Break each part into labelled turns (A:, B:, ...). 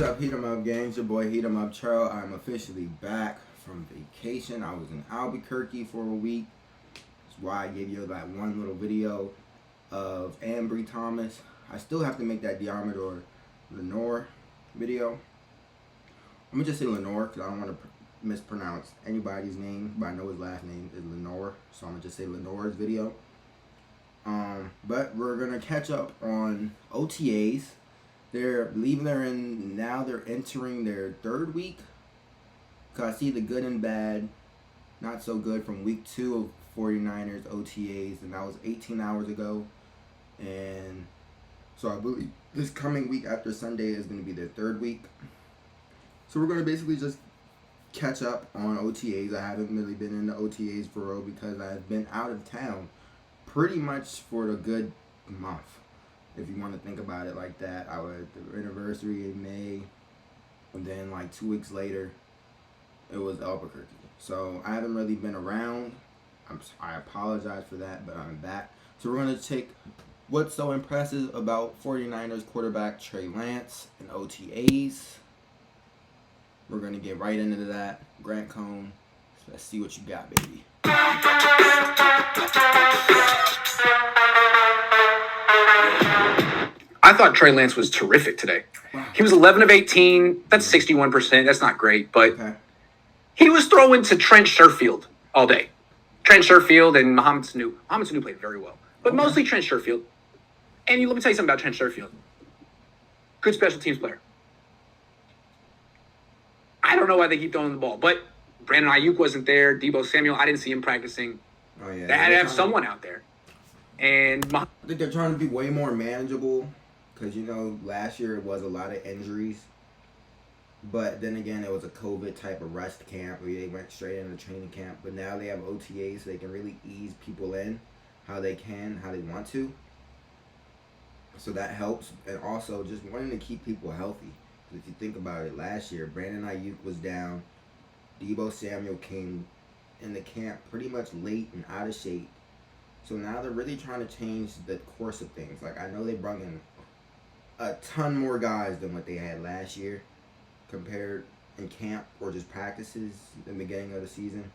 A: up, Heat 'em Up gang? It's your boy Heat 'em Up Charles. I'm officially back from vacation. I was in Albuquerque for a week. That's why I gave you that one little video of Ambry Thomas. I still have to make that Diamador Lenore video. I'm gonna just say Lenore because I don't want to mispronounce anybody's name, but I know his last name is Lenore, so I'm gonna just say Lenore's video. But we're gonna catch up on OTAs. They're entering their third week. Cause I see the good and bad, not so good from week 2 of 49ers OTAs, and that was 18 hours ago. And so I believe this coming week after Sunday is going to be their third week. So we're going to basically just catch up on OTAs. I haven't really been in the OTAs for real because I've been out of town pretty much for a good month. If you want to think about it like that, I was the anniversary in May, and then like 2 weeks later, it was Albuquerque. So I haven't really been around. I apologize for that, but I'm back. So we're going to take what's so impressive about 49ers quarterback Trey Lance and OTAs. We're going to get right into that. Grant Cone, so let's see what you got, baby.
B: I thought Trey Lance was terrific today. Wow. He was 11 of 18. That's 61%. That's not great, but he was throwing to Trent Sherfield all day. Trent Sherfield and Mohamed Sanu. Mohamed Sanu played very well, but mostly Trent Sherfield. And let me tell you something about Trent Sherfield. Good special teams player. I don't know why they keep throwing the ball, but Brandon Ayuk wasn't there. Deebo Samuel, I didn't see him practicing.
A: Oh, yeah.
B: They had to have someone out there. And
A: I think they're trying to be way more manageable because, last year it was a lot of injuries. But then again, it was a COVID type of rest camp where they went straight into training camp. But now they have OTAs so they can really ease people in how they want to. So that helps. And also just wanting to keep people healthy. If you think about it, last year, Brandon Ayuk was down. Deebo Samuel came in the camp pretty much late and out of shape. So now they're really trying to change the course of things. Like, I know they brought in a ton more guys than what they had last year compared in camp or just practices in the beginning of the season.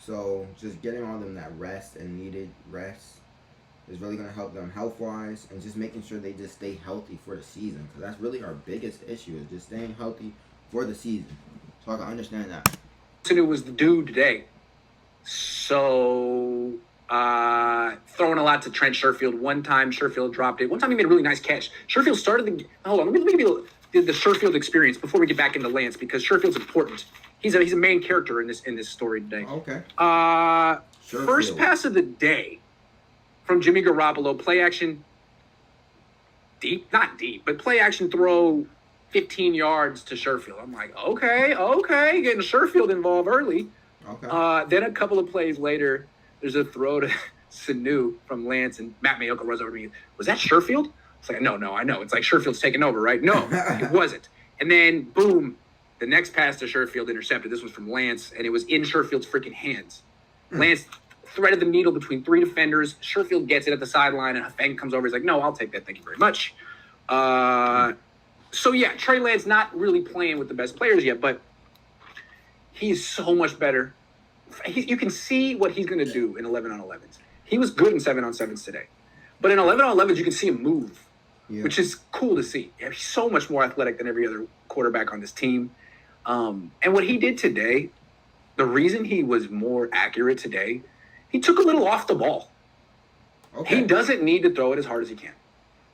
A: So just getting all them that rest and needed rest is really going to help them health-wise and just making sure they just stay healthy for the season. Because that's really our biggest issue is just staying healthy for the season. So I can understand that.
B: It was the dude today. So throwing a lot to Trent Sherfield. One time Sherfield dropped it. One time he made a really nice catch. Sherfield started the... Hold on. Let me give you the Sherfield experience before we get back into Lance because Sherfield's important. He's a main character in this story today.
A: Okay.
B: First pass of the day from Jimmy Garoppolo. Play action. Not deep, but play action throw 15 yards to Sherfield. I'm like, okay. Getting Sherfield involved early.
A: Okay.
B: Then a couple of plays later, there's a throw to Sanu from Lance, and Matt Mayoka runs over to me. Was that Sherfield? It's like, no, I know. It's like Sherfield's taking over, right? No, it wasn't. And then, boom, the next pass to Sherfield intercepted. This was from Lance, and it was in Sherfield's freaking hands. Lance threaded the needle between 3 defenders. Sherfield gets it at the sideline, and Hafeng comes over. He's like, no, I'll take that. Thank you very much. So, yeah, Trey Lance not really playing with the best players yet, but he's so much better. You can see what he's going to do in 11-on-11s. He was good in 7-on-7s today. But in 11-on-11s, you can see him move, which is cool to see. Yeah, he's so much more athletic than every other quarterback on this team. And what he did today, the reason he was more accurate today, he took a little off the ball. Okay. He doesn't need to throw it as hard as he can.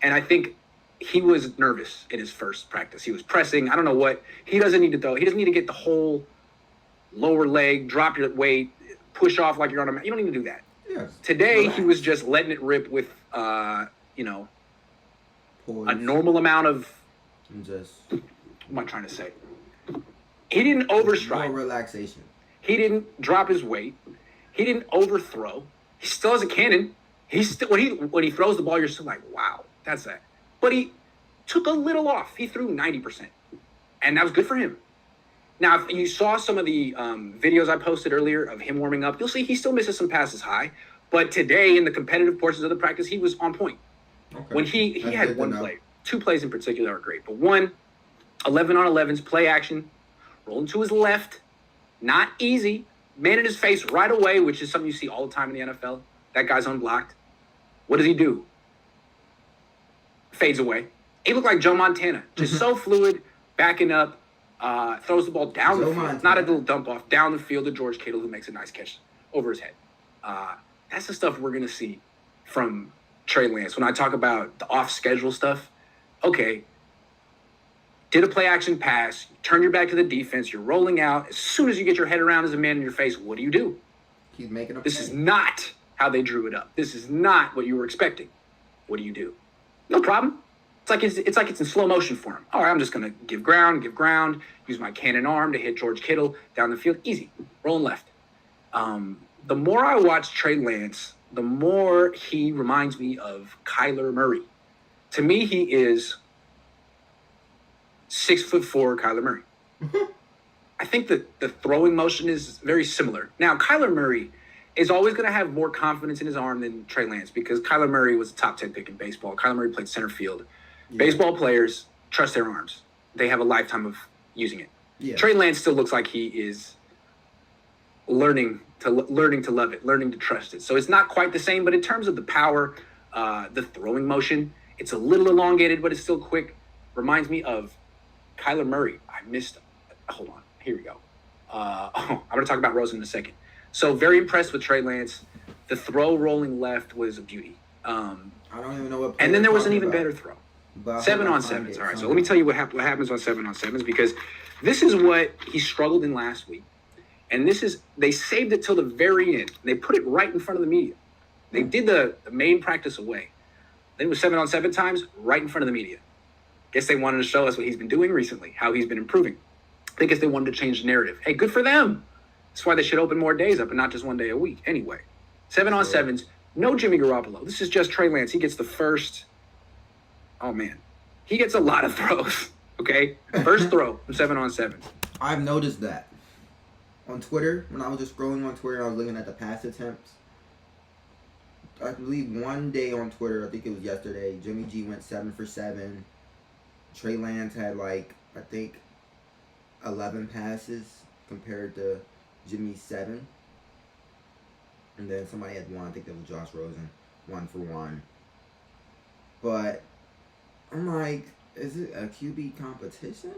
B: And I think he was nervous in his first practice. He was pressing. I don't know what. He doesn't need to throw. He doesn't need to get the whole lower leg, drop your weight, push off like you're on a mat. You don't need to do that.
A: Yes.
B: Today, he was just letting it rip with, a normal amount of... What am I trying to say? He didn't overstride.
A: More relaxation.
B: He didn't drop his weight. He didn't overthrow. He still has a cannon. He's still when he throws the ball, you're still like, wow, that's that. But he took a little off. He threw 90%. And that was good for him. Now, if you saw some of the videos I posted earlier of him warming up, you'll see he still misses some passes high. But today, in the competitive portions of the practice, he was on point. Okay. When he had one play. 2 plays in particular are great. But one, 11 on 11s, play action, rolling to his left, not easy, man in his face right away, which is something you see all the time in the NFL. That guy's unblocked. What does he do? Fades away. He looked like Joe Montana, just so fluid, backing up, throws the ball down the field,
A: Montana.
B: not a little dump off, down the field to George Kittle, who makes a nice catch over his head. That's the stuff we're going to see from Trey Lance. When I talk about the off-schedule stuff, okay, did a play-action pass, turn your back to the defense, you're rolling out. As soon as you get your head around as a man in your face, what do?
A: He's making a
B: This
A: play.
B: is not how they drew it up. This is not what you were expecting. What do? No problem. It's like it's in slow motion for him. All right, I'm just gonna give ground, use my cannon arm to hit George Kittle down the field. Easy, rolling left. The more I watch Trey Lance, the more he reminds me of Kyler Murray. To me, he is 6'4" Kyler Murray. I think that the throwing motion is very similar. Now, Kyler Murray is always going to have more confidence in his arm than Trey Lance because Kyler Murray was a top 10 pick in baseball. Kyler Murray played center field. Yeah. Baseball players trust their arms. They have a lifetime of using it. Yeah. Trey Lance still looks like he is learning to love it, learning to trust it. So it's not quite the same, but in terms of the power, the throwing motion, it's a little elongated, but it's still quick. Reminds me of Kyler Murray. Hold on. Here we go. I'm going to talk about Rosen in a second. So very impressed with Trey Lance. The throw rolling left was a beauty.
A: I don't even know what.
B: And then there was an even better throw. 7 on 7s. All right. So let me tell you what happens on 7 on 7s because this is what he struggled in last week. And they saved it till the very end. They put it right in front of the media. They did the main practice away. Then it was 7 on 7 times right in front of the media. Guess they wanted to show us what he's been doing recently, how he's been improving. I guess they wanted to change the narrative. Hey, good for them. That's why they should open more days up and not just one day a week. Anyway, 7 on 7s, no Jimmy Garoppolo. This is just Trey Lance. He gets the first. Oh, man. He gets a lot of throws, okay? First throw from 7 on 7.
A: I've noticed that. On Twitter, when I was just scrolling on Twitter, I was looking at the pass attempts. I believe one day on Twitter, I think it was yesterday, Jimmy G went 7 for 7. Trey Lance had, I think 11 passes compared to Jimmy's 7. And then somebody had 1, I think that was Josh Rosen, 1 for 1. But I'm like, is it a QB competition?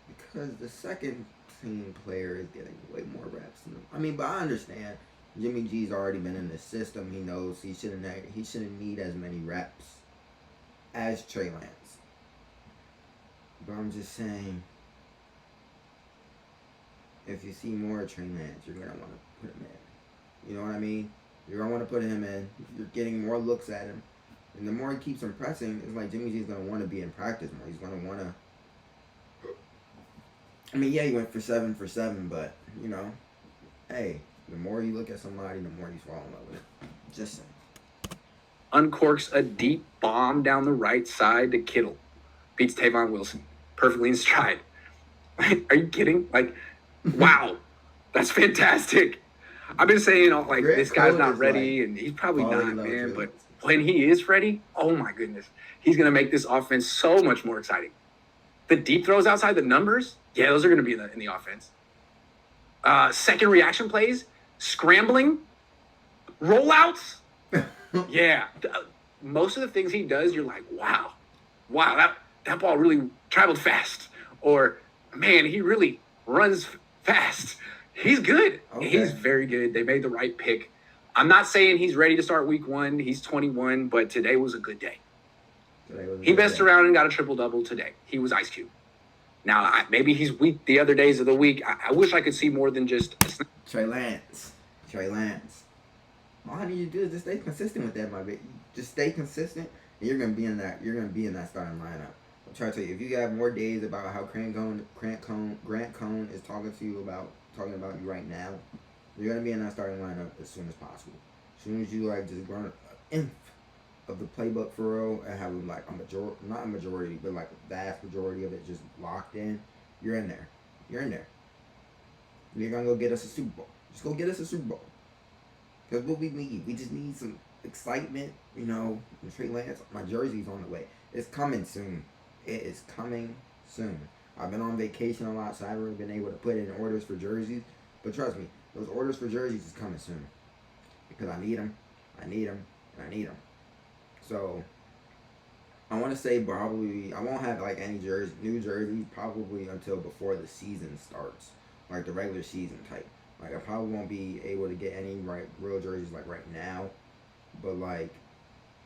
A: Because the second team player is getting way more reps than him. I mean, but I understand Jimmy G's already been in the system. He knows he shouldn't need as many reps as Trey Lance. But I'm just saying, if you see more of Trey Lance, you're going to want to put him in. You know what I mean? You're going to want to put him in. You're getting more looks at him. And the more he keeps impressing, it's like Jimmy G's going to want to be in practice more. He's going to want to... I mean, yeah, he went for 7, but, hey, the more you look at somebody, the more you fall in love with it. Just saying.
B: Uncorks a deep bomb down the right side to Kittle. Beats Tavon Wilson. Perfectly in stride. Are you kidding? Wow. That's fantastic. I've been saying, this guy's not ready, and he's probably not, man. But when he is ready, oh, my goodness. He's going to make this offense so much more exciting. The deep throws outside the numbers, yeah, those are going to be in the offense. Second reaction plays, scrambling, rollouts. Yeah. Most of the things he does, you're like, wow, that ball really traveled fast. Or, man, he really runs fast. He's good. Okay. He's very good. They made the right pick. I'm not saying he's ready to start week 1. He's 21, but today was a good day. He messed around and got a triple-double today. He was Ice Cube. Now, maybe he's weak the other days of the week. I wish I could see more than just...
A: Trey Lance. All I need you to do is just stay consistent with that, my baby. Just stay consistent, and you're gonna be in that starting lineup. I'm trying to tell you, if you have more days about how Grant Cohn is talking about you right now, you're gonna be in that starting lineup as soon as possible. As soon as you just run an inch of the playbook for real and have not a majority, but a vast majority of it just locked in, you're in there. You're gonna go get us a Super Bowl. Just go get us a Super Bowl. Because what we need, we just need some excitement, Trey Lance, my jersey's on the way. It's coming soon. It is coming soon. I've been on vacation a lot, so I haven't really been able to put in orders for jerseys. But trust me, those orders for jerseys is coming soon because I need them, and I need them. So I want to say probably I won't have like any new jerseys probably until before the season starts, like the regular season type. Like I probably won't be able to get any real jerseys like right now, but like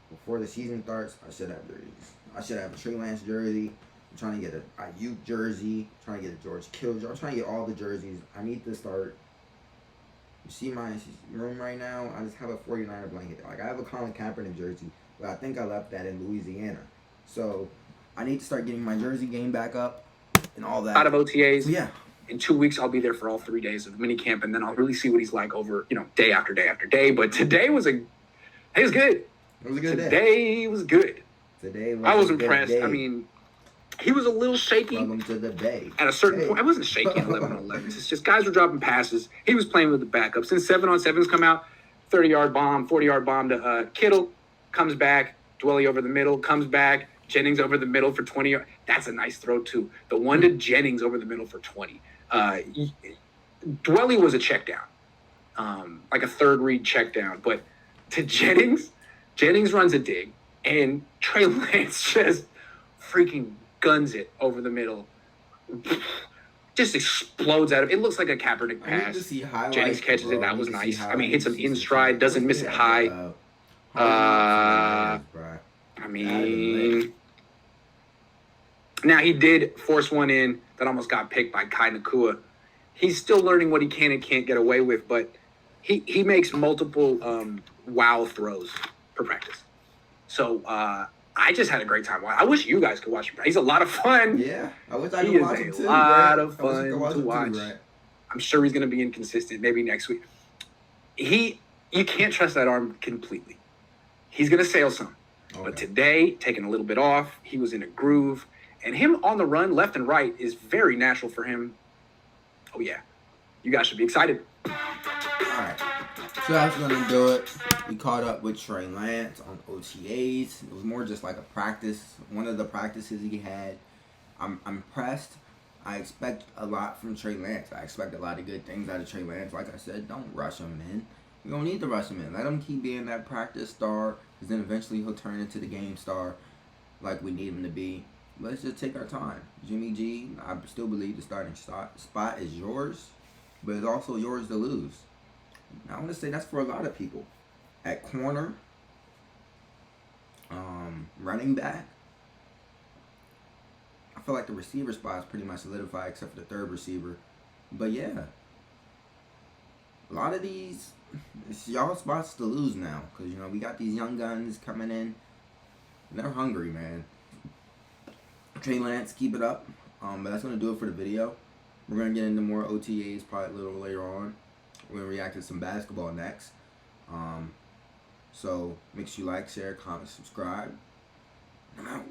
A: before the season starts, I should have jerseys. I should have a Trey Lance jersey. I'm trying to get a Ayuk jersey. I'm trying to get a George Kittle jersey. I'm trying to get all the jerseys. I need to start. You see my room right now? I just have a 49er blanket. Like I have a Colin Kaepernick jersey, but I think I left that in Louisiana. So I need to start getting my jersey game back up and all that.
B: Out of OTAs.
A: So, yeah.
B: In 2 weeks, I'll be there for all 3 days of minicamp, and then I'll really see what he's like over, day after day after day. But today was good.
A: It was a good day.
B: Today was good.
A: I
B: was impressed. Day. I mean, he was a little shaky.
A: Welcome to the bay.
B: At a certain point, I wasn't shaky at 11-on-11s. It's just guys were dropping passes. He was playing with the backup. Since 7-on-7s come out, 30-yard bomb, 40-yard bomb to Kittle, comes back, Dwelly over the middle, comes back, Jennings over the middle for 20 yards. That's a nice throw, too. The one to Jennings over the middle for 20. Dwelly was a check down, like a third read check down. But to Jennings runs a dig, and Trey Lance just freaking guns it over the middle. Just explodes out of it. It looks like a Kaepernick pass. Jennings catches it. That was nice. I mean, hits him in stride, doesn't miss it high. I mean, now he did force one in that almost got picked by Kai Nakua. He's still learning what he can and can't get away with, but he makes multiple wow throws per practice. So I just had a great time. I wish you guys could watch him. He's a lot of fun.
A: Yeah, I wish I could watch him too.
B: He's a lot of fun to watch. I'm sure he's going to be inconsistent. Maybe next week. You can't trust that arm completely. He's going to sail some. Okay. But today, taking a little bit off, he was in a groove. And him on the run, left and right, is very natural for him. Oh, yeah. You guys should be excited.
A: All right. So that's going to do it. We caught up with Trey Lance on OTAs. It was more just like a practice. One of the practices he had. I'm impressed. I expect a lot from Trey Lance. I expect a lot of good things out of Trey Lance. Like I said, don't rush him in. You don't need to rush him in. Let him keep being that practice star, because then eventually he'll turn into the game star like we need him to be. Let's just take our time. Jimmy G, I still believe the starting spot is yours, but it's also yours to lose. Now, I want to say that's for a lot of people. At corner, running back, I feel like the receiver spot is pretty much solidified except for the third receiver. But yeah, a lot of these, it's y'all spots to lose now, because, we got these young guns coming in, and they're hungry, man. Trey Lance, keep it up. But that's going to do it for the video. We're going to get into more OTAs probably a little later on. We're going to react to some basketball next. So make sure you like, share, comment, subscribe. I'm out.